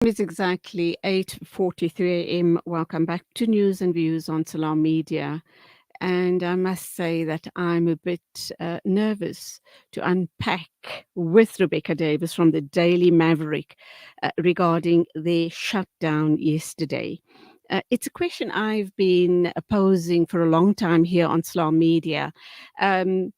It's exactly 8:43 a.m. Welcome back to News and Views on Salam Media. And I must say that I'm a bit nervous to unpack with Rebecca Davis from the Daily Maverick regarding the shutdown yesterday. It's a question I've been posing for a long time here on Salam Media. Um,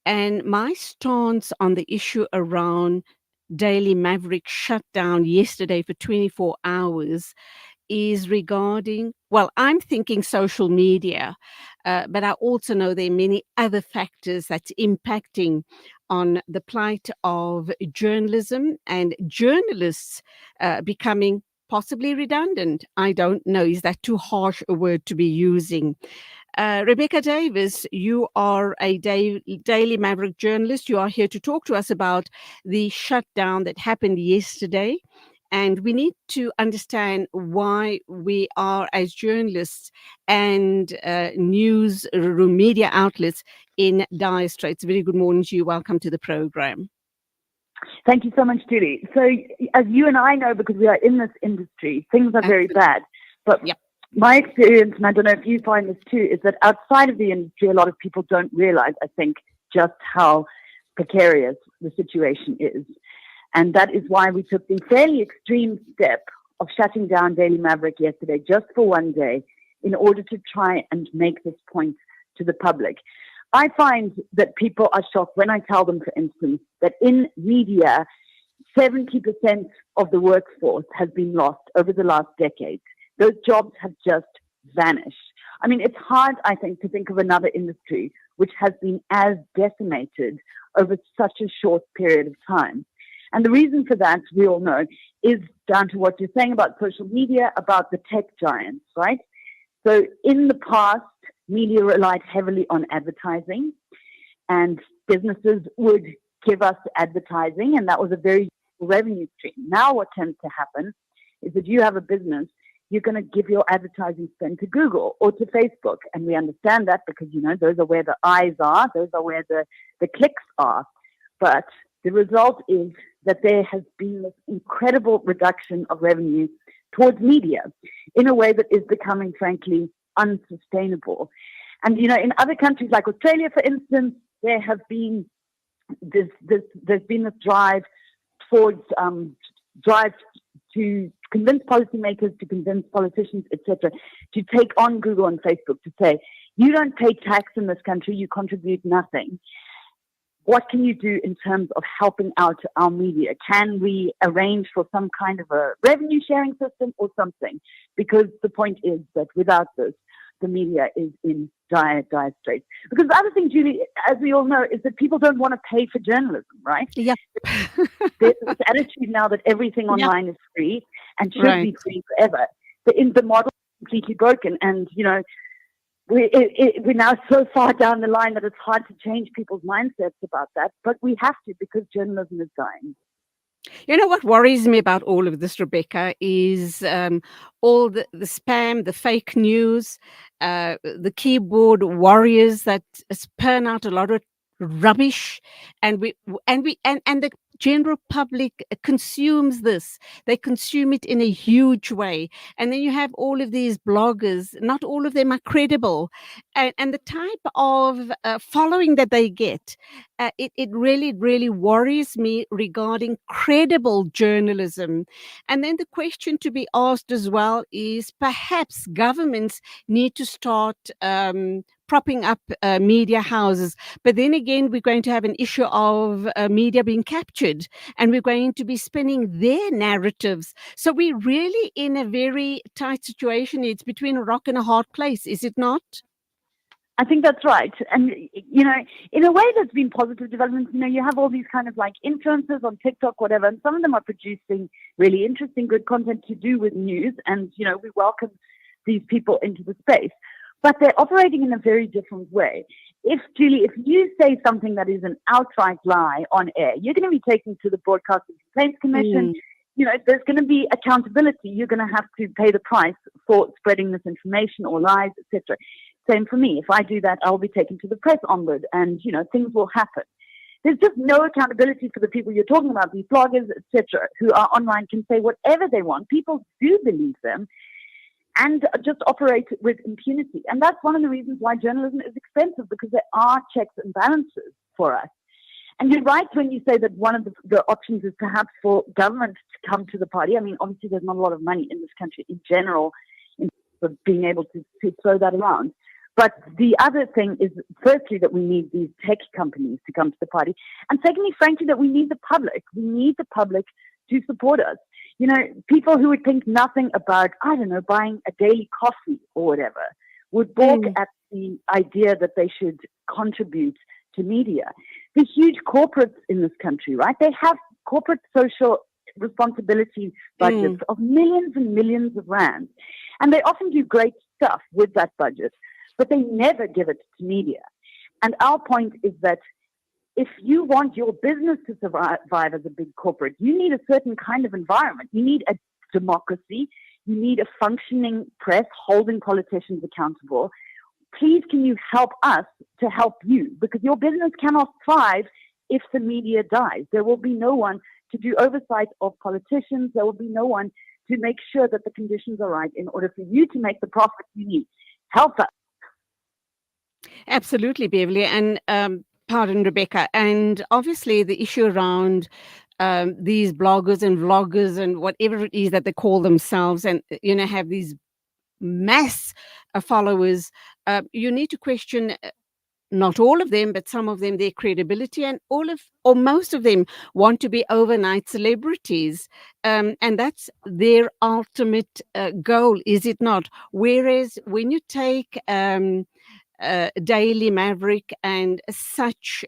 and my stance on the issue around Daily Maverick shut down yesterday for 24 hours is regarding, well, I'm thinking social media, but I also know there are many other factors that's impacting on the plight of journalism and journalists becoming possibly redundant. I don't know. Is that too harsh a word to be using? Rebecca Davis, you are a Daily Maverick journalist. You are here to talk to us about the shutdown that happened yesterday. And we need to understand why we are, as journalists and newsroom media outlets, in dire straits. Very good morning to you. Welcome to the program. Thank you so much, Julie. So, as you and I know, because we are in this industry, things are very bad. But Yep. my experience, and I don't know if you find this too, is that outside of the industry, a lot of people don't realize, I think, just how precarious the situation is. And that is why we took the fairly extreme step of shutting down Daily Maverick yesterday, just for one day, in order to try and make this point to the public. I find that people are shocked when I tell them, for instance, that in media, 70% of the workforce has been lost over the last decade. Those jobs have just vanished. I mean, it's hard, I think, to think of another industry which has been as decimated over such a short period of time. And the reason for that, we all know, is down to what you're saying about social media, about the tech giants, right? So in the past, media relied heavily on advertising, and businesses would give us advertising, and that was a very revenue stream. Now what tends to happen is that you have a business, you're going to give your advertising spend to Google or to Facebook, and we understand that because, you know, those are where the eyes are, those are where the clicks are. But the result is that there has been this incredible reduction of revenue towards media in a way that is becoming, frankly, unsustainable. And, you know, in other countries like Australia, for instance, there have been there's been this drive towards drive to convince policymakers, to convince politicians, etc., to take on Google and Facebook, to say, you don't pay tax in this country, you contribute nothing. What can you do in terms of helping out our media? Can we arrange for some kind of a revenue sharing system or something? Because the point is that without this, the media is in dire straits. Because the other thing, Julie, as we all know, is that people don't want to pay for journalism, right? Yep. There's this attitude now that everything online is free and should be free forever. The model is completely broken, and, you know, we're now so far down the line that it's hard to change people's mindsets about that, but we have to, because journalism is dying. You know what worries me about all of this, Rebecca, is all the spam, the fake news, the keyboard warriors that spurn out a lot of rubbish, and the general public consumes this. They consume it in a huge way, and then you have all of these bloggers. Not all of them are credible, and the type of following that they get. It really worries me regarding credible journalism. And then the question to be asked as well is perhaps governments need to start propping up media houses. But then again, we're going to have an issue of media being captured, and we're going to be spinning their narratives. So we're really in a very tight situation. It's between a rock and a hard place, is it not? I think that's right. And, you know, in a way there's been positive developments. You know, you have all these kind of like influencers on TikTok, whatever, and some of them are producing really interesting, good content to do with news. And, you know, we welcome these people into the space. But they're operating in a very different way. Julie, if you say something that is an outright lie on air, you're going to be taken to the Broadcasting Complaints Commission. You know, there's going to be accountability. You're going to have to pay the price for spreading this information or lies, etc. Same for me. If I do that, I'll be taken to the press ombudsman, and, you know, things will happen. There's just no accountability for the people you're talking about, these bloggers, etc., who are online, can say whatever they want. People do believe them and just operate with impunity. And that's one of the reasons why journalism is expensive, because there are checks and balances for us. And you're right when you say that one of the options is perhaps for government to come to the party. I mean, obviously, there's not a lot of money in this country in general in terms of being able to throw that around. But the other thing is, firstly, that we need these tech companies to come to the party. And secondly, frankly, that we need the public. We need the public to support us. You know, people who would think nothing about, I don't know, buying a daily coffee or whatever, would balk at the idea that they should contribute to media. The huge corporates in this country, right? They have corporate social responsibility budgets of millions and millions of rands. And they often do great stuff with that budget, but they never give it to media. And our point is that if you want your business to survive as a big corporate, you need a certain kind of environment. You need a democracy. You need a functioning press holding politicians accountable. Please, can you help us to help you? Because your business cannot thrive if the media dies. There will be no one to do oversight of politicians. There will be no one to make sure that the conditions are right in order for you to make the profit you need. Help us. Absolutely, Beverly. And pardon, Rebecca. And obviously, the issue around these bloggers and vloggers and whatever it is that they call themselves, and have these mass followers. You need to question not all of them, but some of them, their credibility, and most of them want to be overnight celebrities, and that's their ultimate goal, is it not? Whereas when you take Daily Maverick and such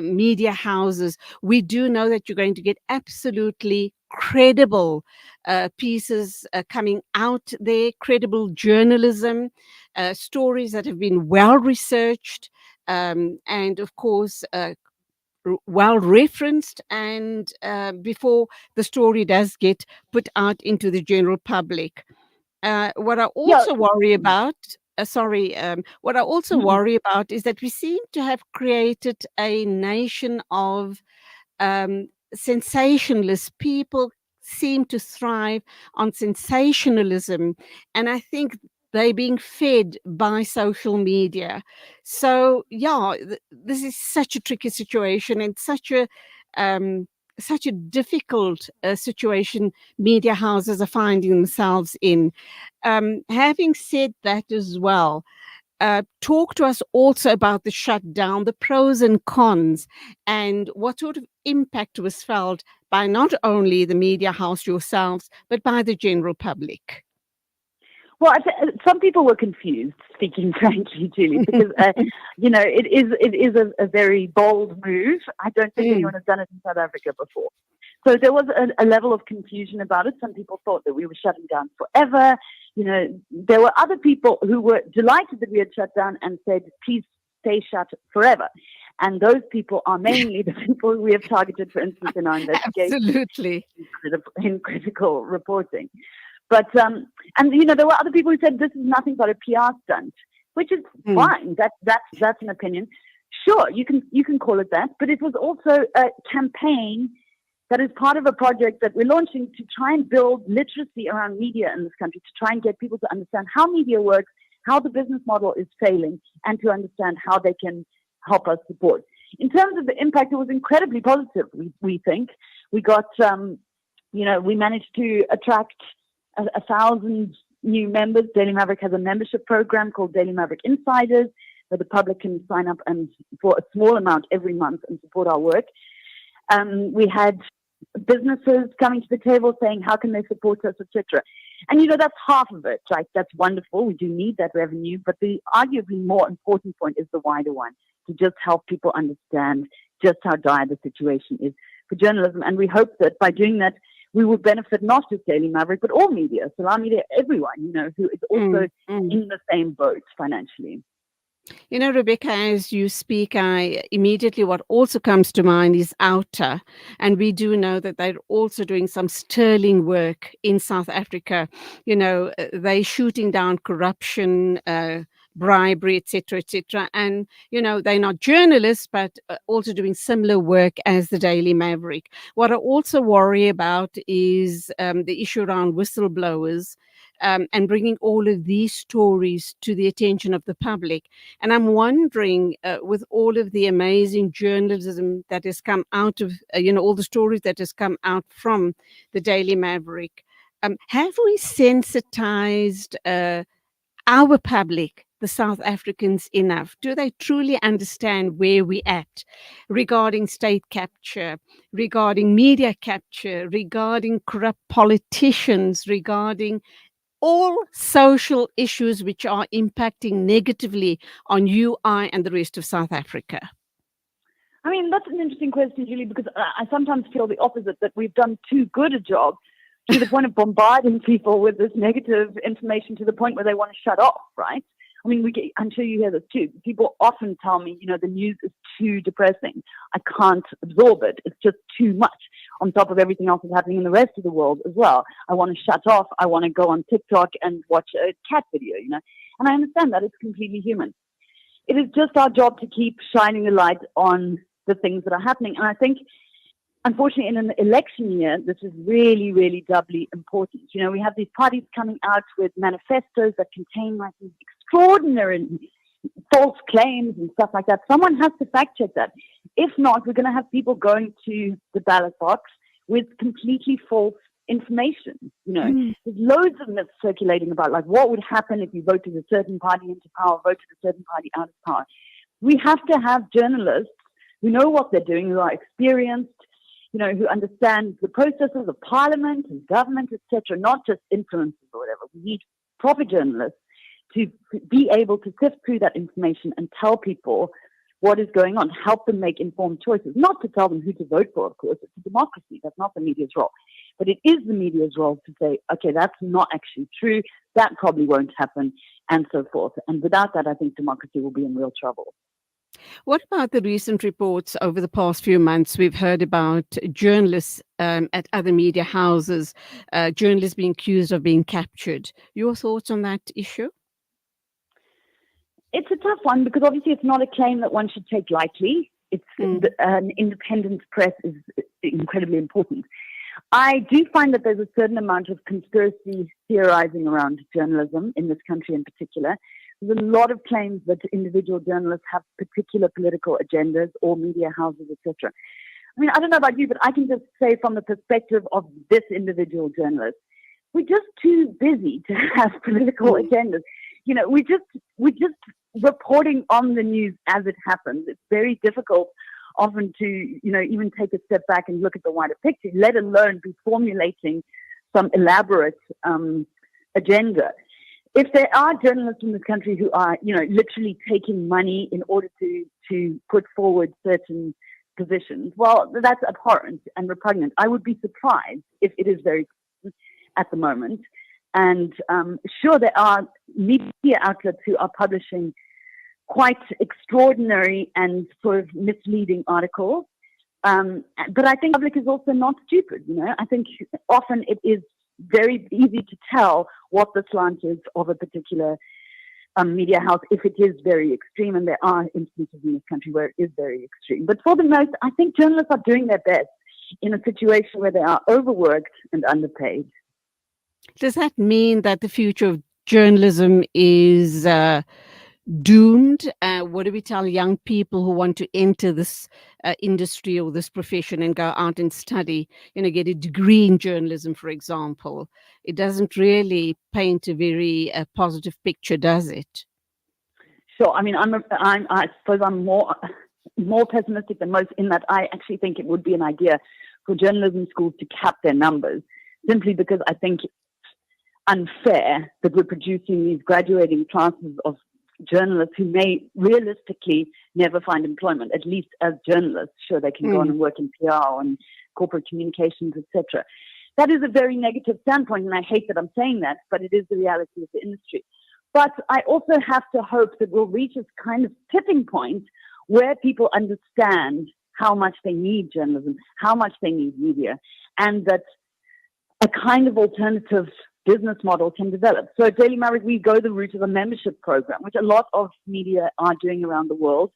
media houses, we do know that you're going to get absolutely credible pieces coming out there, credible journalism, stories that have been well researched, and of course, well referenced, and before the story does get put out into the general public. What I Yeah. also worry about, what I also worry about is that we seem to have created a nation of sensationalists. People seem to thrive on sensationalism, and I think they're being fed by social media. So, yeah, this is such a tricky situation, and such a difficult situation media houses are finding themselves in. Having said that as well, talk to us also about the shutdown, the pros and cons, and what sort of impact was felt by not only the media house yourselves, but by the general public. Well, some people were confused, speaking frankly, Julie, because it is a very bold move. I don't think anyone has done it in South Africa before. So there was a level of confusion about it. Some people thought that we were shutting down forever. There were other people who were delighted that we had shut down and said, please stay shut forever. And those people are mainly the people we have targeted, for instance, in our investigation. Absolutely. In critical reporting. But, there were other people who said this is nothing but a PR stunt, which is fine. That's an opinion. Sure, you can call it that, but it was also a campaign that is part of a project that we're launching to try and build literacy around media in this country, to try and get people to understand how media works, how the business model is failing, and to understand how they can help us support. In terms of the impact, it was incredibly positive, we think. We got, we managed to attract 1,000 new members. Daily Maverick has a membership program called Daily Maverick Insiders, where the public can sign up and for a small amount every month and support our work. We had businesses coming to the table saying, how can they support us, etc. And, that's half of it, right? That's wonderful. We do need that revenue. But the arguably more important point is the wider one, to just help people understand just how dire the situation is for journalism. And we hope that by doing that, we will benefit not just Daily Maverick, but all media, Salam Media, everyone, who is also in the same boat financially. Rebecca, as you speak, what also comes to mind is Outer. And we do know that they're also doing some sterling work in South Africa. They're shooting down corruption, bribery, etc. And they're not journalists, but also doing similar work as the Daily Maverick. What I also worry about is the issue around whistleblowers. And bringing all of these stories to the attention of the public. And I'm wondering, with all of the amazing journalism that has come out of, all the stories that has come out from the Daily Maverick, have we sensitized our public, the South Africans, enough? Do they truly understand where we're at regarding state capture, regarding media capture, regarding corrupt politicians, regarding all social issues which are impacting negatively on you, I, and the rest of South Africa? I mean, that's an interesting question, Julie, because I sometimes feel the opposite, that we've done too good a job to the point of bombarding people with this negative information to the point where they want to shut off, right? I mean, I'm sure you hear this too. People often tell me, the news is too depressing. I can't absorb it. It's just too much on top of everything else that's happening in the rest of the world as well. I want to shut off. I want to go on TikTok and watch a cat video, And I understand that. It's completely human. It is just our job to keep shining a light on the things that are happening. And I think, unfortunately, in an election year, this is really, really doubly important. We have these parties coming out with manifestos that contain like these extraordinary false claims and stuff like that. Someone has to fact check that. If not, we're going to have people going to the ballot box with completely false information. There's loads of myths circulating about like what would happen if you voted a certain party into power, voted a certain party out of power. We have to have journalists who know what they're doing, who are experienced, who understand the processes of parliament and government, etc., not just influencers or whatever. We need proper journalists to be able to sift through that information and tell people what is going on, help them make informed choices, not to tell them who to vote for, of course. It's a democracy. That's not the media's role. But it is the media's role to say, okay, that's not actually true. That probably won't happen, and so forth. And without that, I think democracy will be in real trouble. What about the recent reports over the past few months? We've heard about journalists at other media houses, journalists being accused of being captured. Your thoughts on that issue? It's a tough one because obviously it's not a claim that one should take lightly. An independent press is incredibly important. I do find that there's a certain amount of conspiracy theorizing around journalism in this country in particular. There's a lot of claims that individual journalists have particular political agendas or media houses, etc. I mean, I don't know about you, but I can just say from the perspective of this individual journalist, we're just too busy to have political agendas. We're just reporting on the news as it happens. It's very difficult often to, even take a step back and look at the wider picture, let alone be formulating some elaborate agenda. If there are journalists in this country who are, literally taking money in order to put forward certain positions, well, that's abhorrent and repugnant. I would be surprised if it is very at the moment. And sure, there are media outlets who are publishing quite extraordinary and sort of misleading articles. But I think the public is also not stupid. I think often it is very easy to tell what the slant is of a particular media house if it is very extreme, and there are instances in this country where it is very extreme. But for the most, I think journalists are doing their best in a situation where they are overworked and underpaid. Does that mean that the future of journalism is doomed? What do we tell young people who want to enter this industry or this profession and go out and study, get a degree in journalism, for example? It doesn't really paint a very positive picture, does it? Sure. I mean, I suppose I'm more pessimistic than most in that I actually think it would be an idea for journalism schools to cap their numbers, simply because I think it's unfair that we're producing these graduating classes of journalists who may realistically never find employment, at least as journalists. Sure, they can go on and work in PR and corporate communications, etc. That is a very negative standpoint, and I hate that I'm saying that, but it is the reality of the industry. But I also have to hope that we'll reach this kind of tipping point where people understand how much they need journalism, how much they need media, and that a kind of alternative business model can develop. So at Daily Maverick, we go the route of a membership program, which a lot of media are doing around the world.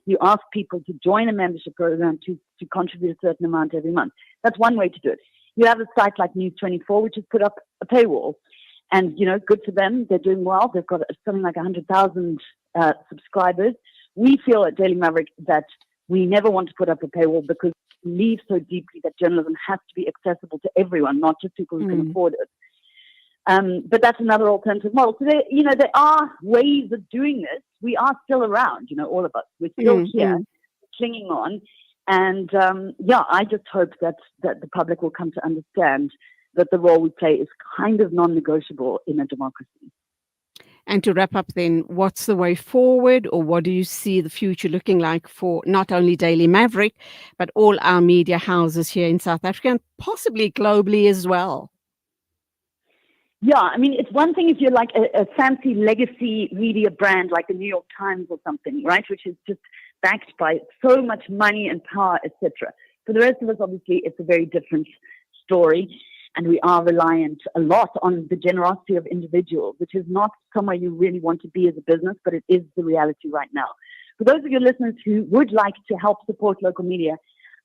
You ask people to join a membership program to contribute a certain amount every month. That's one way to do it. You have a site like News24, which has put up a paywall. And, good for them. They're doing well. They've got something like 100,000 subscribers. We feel at Daily Maverick that we never want to put up a paywall because we believe so deeply that journalism has to be accessible to everyone, not just people who can afford it. But that's another alternative model. So there are ways of doing this. We are still around, all of us. We're still here, clinging on. And I just hope that the public will come to understand that the role we play is kind of non-negotiable in a democracy. And to wrap up then, what's the way forward, or what do you see the future looking like for not only Daily Maverick, but all our media houses here in South Africa and possibly globally as well? Yeah, I mean, it's one thing if you're like a fancy legacy media brand like the New York Times or something, right, which is just backed by so much money and power, etc. For the rest of us, obviously, it's a very different story. And we are reliant a lot on the generosity of individuals, which is not somewhere you really want to be as a business, but it is the reality right now. For those of your listeners who would like to help support local media,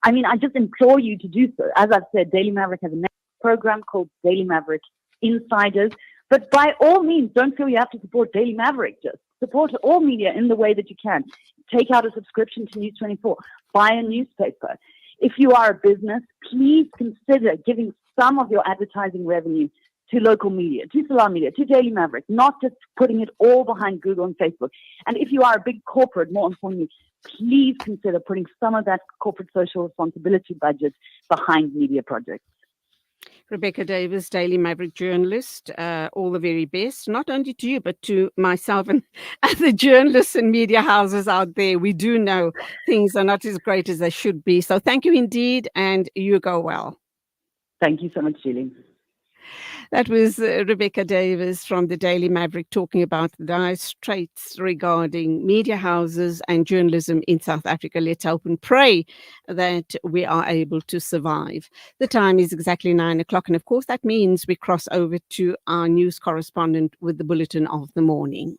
I mean, I just implore you to do so. As I've said, Daily Maverick has a program called Daily Maverick Insiders. But by all means, don't feel you have to support Daily Maverick. Just support all media in the way that you can. Take out a subscription to News24. Buy a newspaper. If you are a business, please consider giving some of your advertising revenue to local media, to Salam Media, to Daily Maverick, not just putting it all behind Google and Facebook. And if you are a big corporate, more importantly, please consider putting some of that corporate social responsibility budget behind media projects. Rebecca Davis, Daily Maverick journalist, all the very best, not only to you, but to myself and other journalists and media houses out there. We do know things are not as great as they should be. So thank you indeed, and you go well. Thank you so much, Julie. That was Rebecca Davis from the Daily Maverick talking about the dire straits regarding media houses and journalism in South Africa. Let's hope and pray that we are able to survive. The time is exactly 9 o'clock. And of course, that means we cross over to our news correspondent with the Bulletin of the Morning.